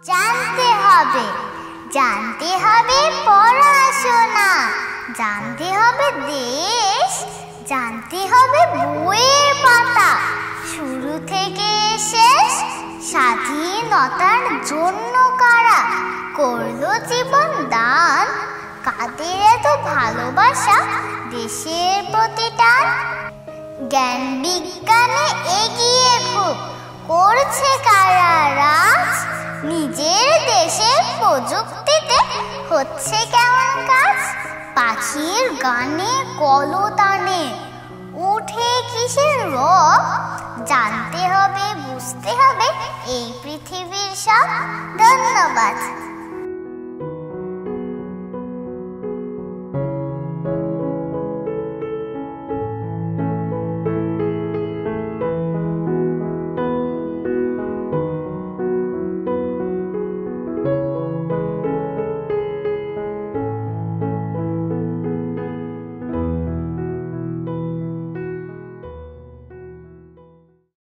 জানতে হবে, জানতে হবে পড়াশোনা, জানতে হবে দেশ, জানতে হবে বইয়ের পাতা, শুরু থেকে শেষ। স্বাধীনতার জন্য কারা করলো জীবন দান, কাদের এত ভালোবাসা দেশের প্রতি টান। জ্ঞান বিজ্ঞানে এগিয়ে খুব করছে কারা রাজ, নিজের দেশের প্রযুক্তিতে হচ্ছে কেমন কাজ। পাখির গানে কলতানে উঠে কিসের রব, জানতে হবে বুঝতে হবে এই পৃথিবীর সব। ধন্যবাদ।